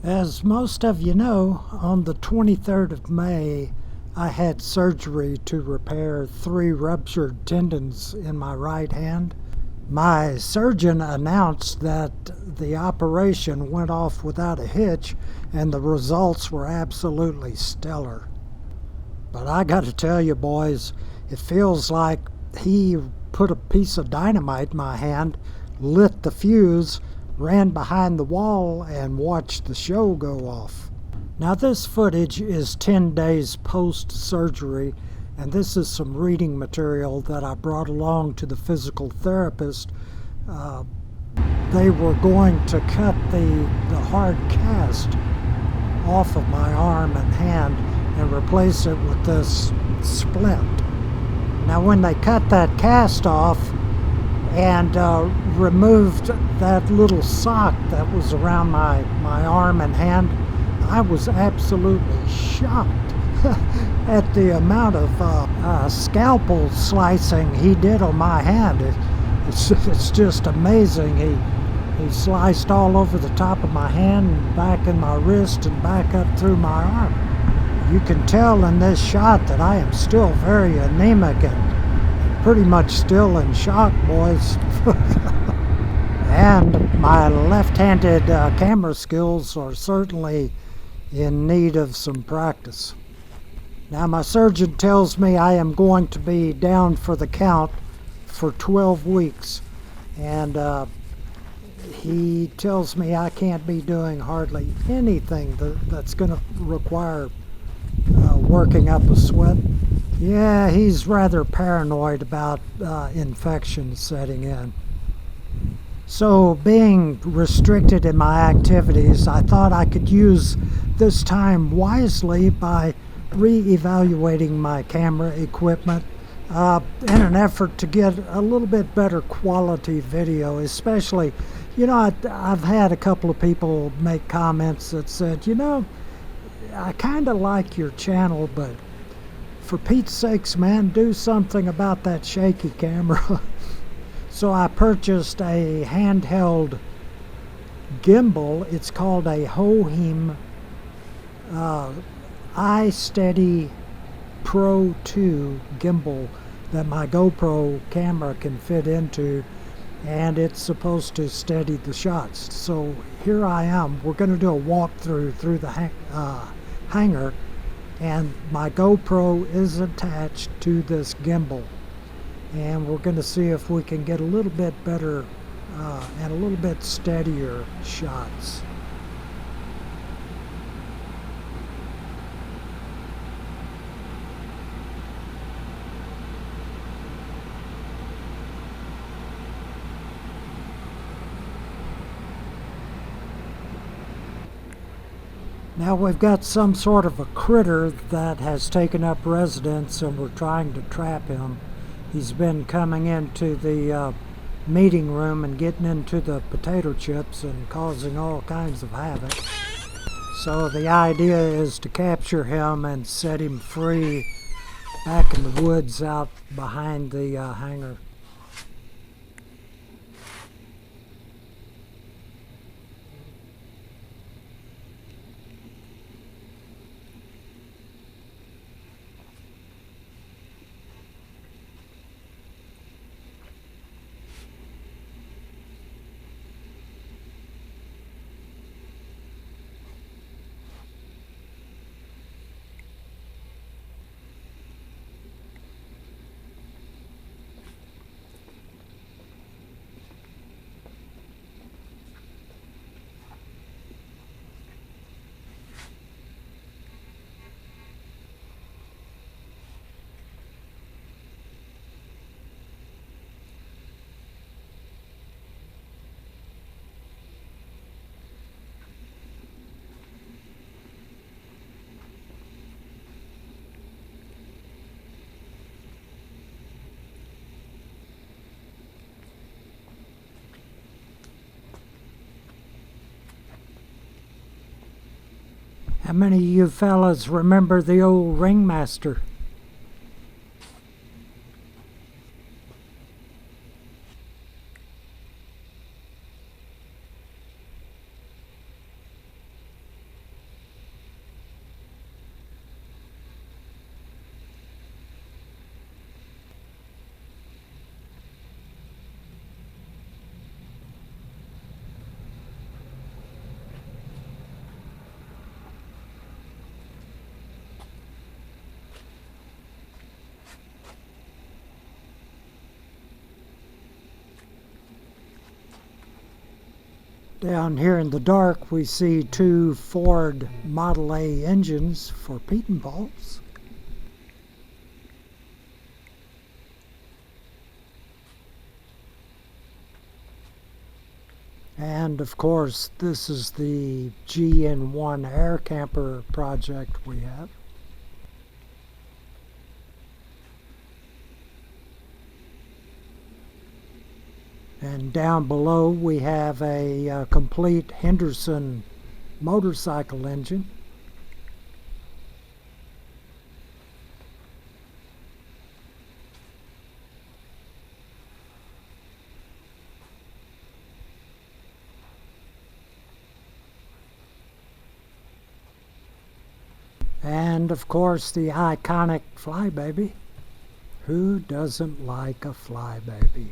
As most of you know, on the 23rd of May, I had surgery to repair 3 ruptured tendons in my right hand. My surgeon announced that the operation went off without a hitch and the results were absolutely stellar. But I got to tell you, boys, it feels like he put a piece of dynamite in my hand, lit the fuse, ran behind the wall, and watched the show go off. Now, this footage is 10 days post surgery, and this is some reading material that I brought along to the physical therapist. Uh, they were going to cut the hard cast off of my arm and hand and replace it with this splint. Now, when they cut that cast off and removed that little sock that was around my arm and hand, I was absolutely shocked at the amount of scalpel slicing he did on my hand. It's just amazing. He sliced all over the top of my hand, and back in my wrist, and back up through my arm. You can tell in this shot that I am still very anemic and pretty much still in shock, boys. And my left-handed camera skills are certainly in need of some practice. Now, my surgeon tells me I am going to be down for the count for 12 weeks. And he tells me I can't be doing hardly anything that's going to require working up a sweat. Yeah, he's rather paranoid about infection setting in. So, being restricted in my activities, I thought I could use this time wisely by re-evaluating my camera equipment in an effort to get a little bit better quality video. Especially, I've had a couple of people make comments that said, I kind of like your channel, but for Pete's sakes, man, do something about that shaky camera. So I purchased a handheld gimbal. It's called a Hohem iSteady Pro 2 gimbal that my GoPro camera can fit into, and it's supposed to steady the shots. So here I am. We're going to do a walkthrough through the hangar, and my GoPro is attached to this gimbal, and we're going to see if we can get a little bit better and a little bit steadier shots. Now we've got some sort of a critter that has taken up residence, and we're trying to trap him. He's been coming into the meeting room and getting into the potato chips and causing all kinds of havoc. So the idea is to capture him and set him free back in the woods out behind the hangar. How many of you fellas remember the old ringmaster? Down here in the dark, we see two Ford Model A engines for peat balls. And of course, this is the GN1 air camper project we have. And down below we have a complete Henderson motorcycle engine. And of course the iconic Flybaby. Who doesn't like a Flybaby?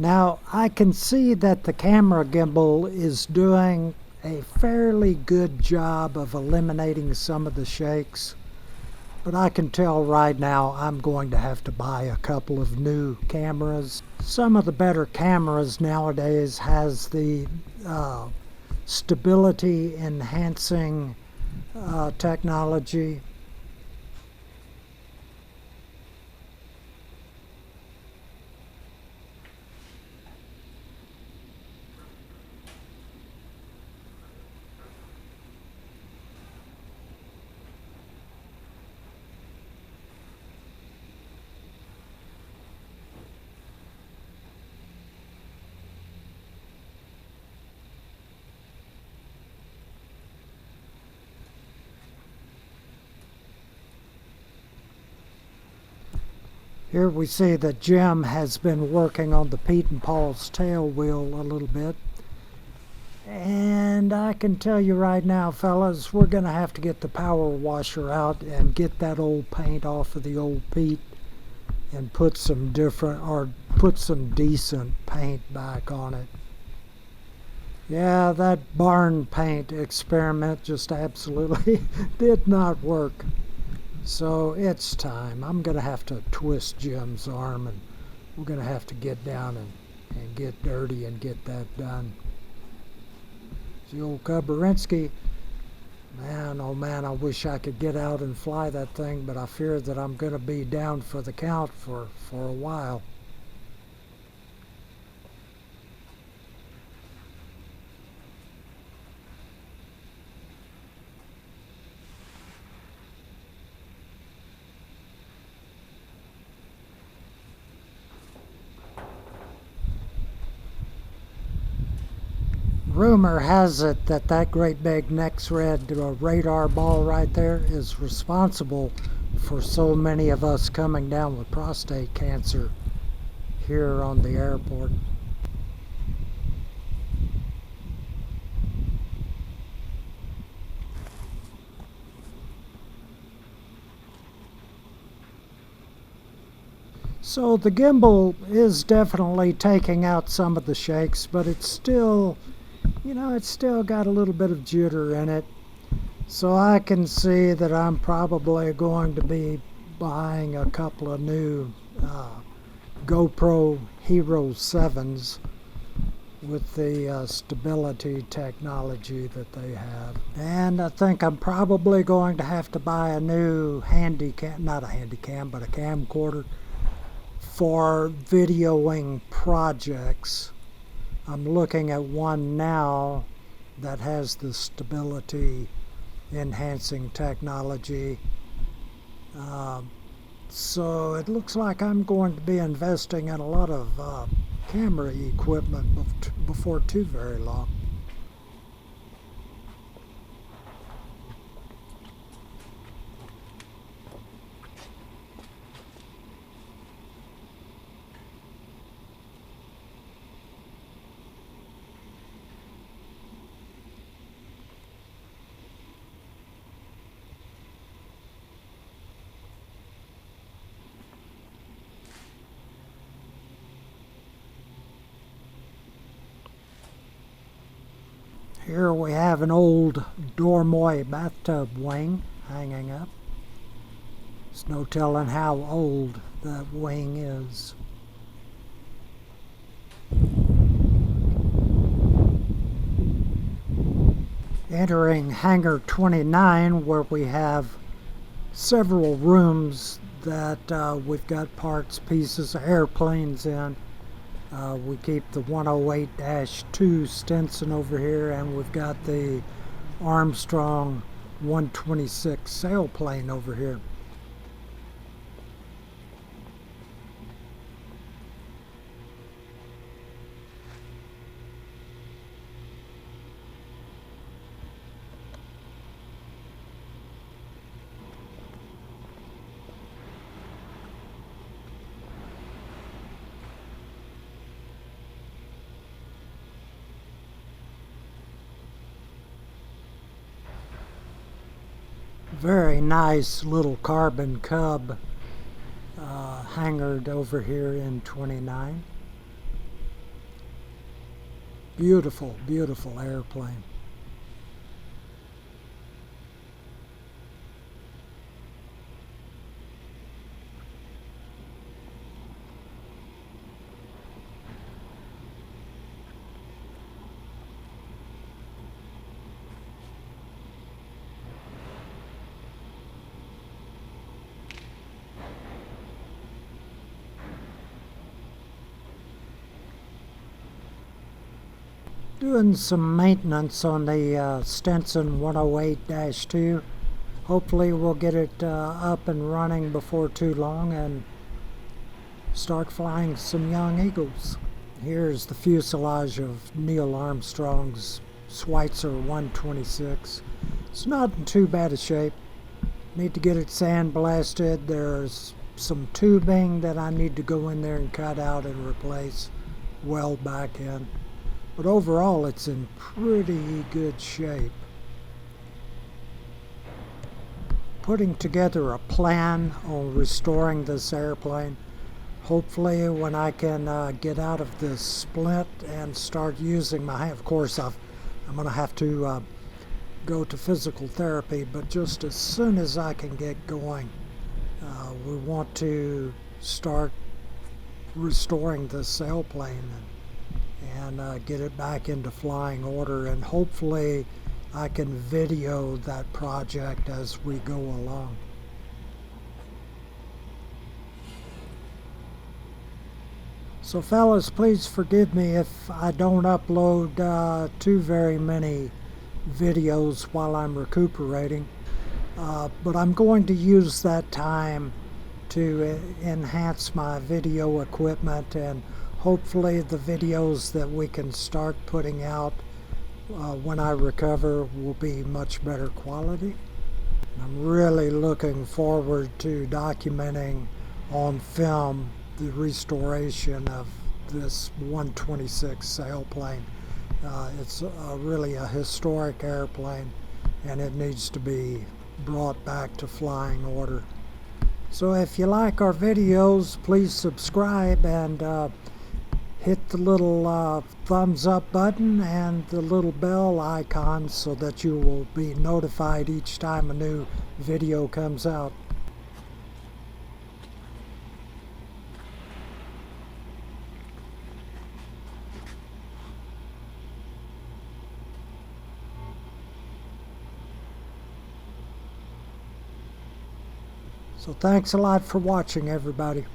Now I can see that the camera gimbal is doing a fairly good job of eliminating some of the shakes, but I can tell right now I'm going to have to buy a couple of new cameras. Some of the better cameras nowadays has the stability enhancing technology. Here we see that Jim has been working on the Pete and Paul's tail wheel a little bit. And I can tell you right now, fellas, we're going to have to get the power washer out and get that old paint off of the old Pete and put some decent paint back on it. Yeah, that barn paint experiment just absolutely did not work. So it's time. I'm going to have to twist Jim's arm, and we're going to have to get down and get dirty and get that done. The old Kuberinsky, man, oh man, I wish I could get out and fly that thing, but I fear that I'm going to be down for the count for a while. Rumor has it that that great big next red radar ball right there is responsible for so many of us coming down with prostate cancer here on the airport. So the gimbal is definitely taking out some of the shakes, but it's still, it's still got a little bit of jitter in it. So I can see that I'm probably going to be buying a couple of new GoPro Hero 7s with the stability technology that they have. And I think I'm probably going to have to buy a new not a handycam, but a camcorder for videoing projects. I'm looking at one now that has the stability enhancing technology. So it looks like I'm going to be investing in a lot of camera equipment before too very long. Here we have an old Dormoy bathtub wing hanging up. There's no telling how old that wing is. Entering Hangar 29, where we have several rooms that we've got parts, pieces, airplanes in. We keep the 108-2 Stinson over here, and we've got the Armstrong 126 Sailplane over here. Very nice little carbon cub hangared over here in 29. Beautiful, beautiful airplane. Doing some maintenance on the Stinson 108-2. Hopefully we'll get it up and running before too long and start flying some young eagles. Here's the fuselage of Neil Armstrong's Schweitzer 126. It's not in too bad a shape. Need to get it sandblasted. There's some tubing that I need to go in there and cut out and replace, weld back in. But overall, it's in pretty good shape. Putting together a plan on restoring this airplane. Hopefully, when I can get out of this splint and start using my hand. Of course, I'm going to have to go to physical therapy, but just as soon as I can get going, we want to start restoring this sailplane and get it back into flying order, and hopefully I can video that project as we go along. So fellas, please forgive me if I don't upload too very many videos while I'm recuperating, but I'm going to use that time to enhance my video equipment, and hopefully the videos that we can start putting out when I recover will be much better quality. I'm really looking forward to documenting on film the restoration of this 126 sailplane. It's really a historic airplane, and it needs to be brought back to flying order. So if you like our videos, please subscribe and hit the little thumbs up button and the little bell icon so that you will be notified each time a new video comes out. So thanks a lot for watching, everybody.